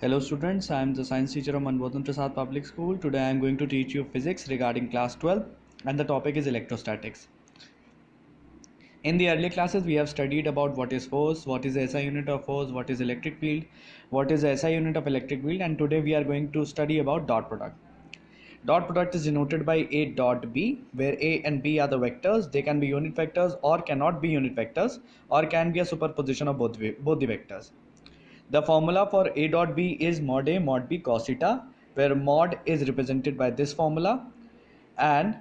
Hello students, I am the science teacher of Manbodhan Prasad Public School. Today I am going to teach you physics regarding class 12 and the topic is electrostatics. In the earlier classes we have studied about what is force, what is the SI unit of force, what is electric field, what is the SI unit of electric field, and today we are going to study about dot product. Dot product is denoted by A dot B, where A and B are the vectors. They can be unit vectors or cannot be unit vectors, or can be a superposition of both the vectors. The formula for A dot B is mod A mod B cos theta, where mod is represented by this formula and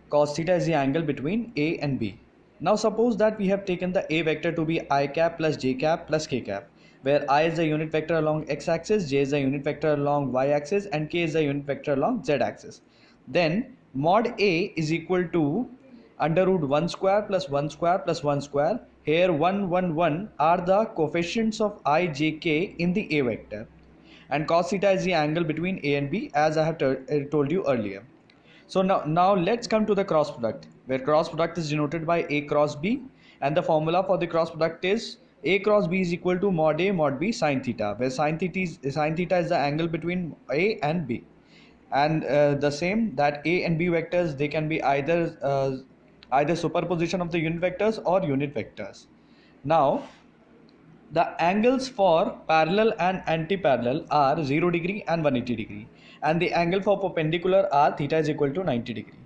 cos theta is the angle between A and B. Now suppose that we have taken the A vector to be I cap plus j cap plus k cap, where I is the unit vector along x axis, j is the unit vector along y axis, and k is the unit vector along z axis. Then mod A is equal to under root 1 square plus 1 square plus 1 square. Here 1, 1, 1 are the coefficients of I, j, k in the A vector, and cos theta is the angle between A and B, as I have told you earlier. So now let's come to the cross product, where cross product is denoted by A cross B, and the formula for the cross product is A cross B is equal to mod A mod B sin theta, where sin theta is the angle between A and B, and the same that A and B vectors, they can be either superposition of the unit vectors or unit vectors. Now the angles for parallel and anti-parallel are 0 degree and 180 degree, and the angle for perpendicular are theta is equal to 90 degree.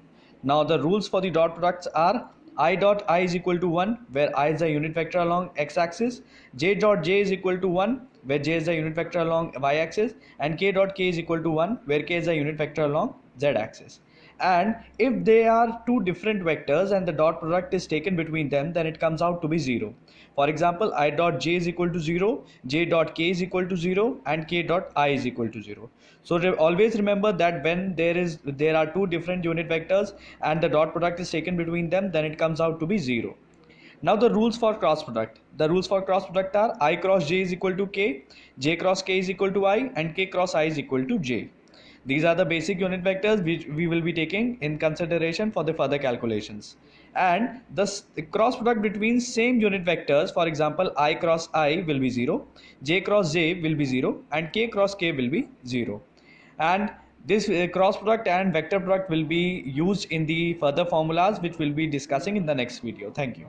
Now the rules for the dot products are I dot I is equal to 1, where I is the unit vector along x axis, j dot j is equal to 1, where j is the unit vector along y axis, and k dot k is equal to 1, where k is the unit vector along z axis. And if they are two different vectors and the dot product is taken between them, then it comes out to be 0. For example, I dot j is equal to 0, j dot k is equal to 0, and k dot I is equal to 0. So always remember that when there are two different unit vectors and the dot product is taken between them, then it comes out to be 0. Now the rules for cross product. The rules for cross product are I cross j is equal to k, j cross k is equal to I, and k cross I is equal to j. These are the basic unit vectors which we will be taking in consideration for the further calculations. And the cross product between same unit vectors, for example, I cross I will be 0, j cross j will be 0, and k cross k will be 0. And this cross product and vector product will be used in the further formulas which we'll be discussing in the next video. Thank you.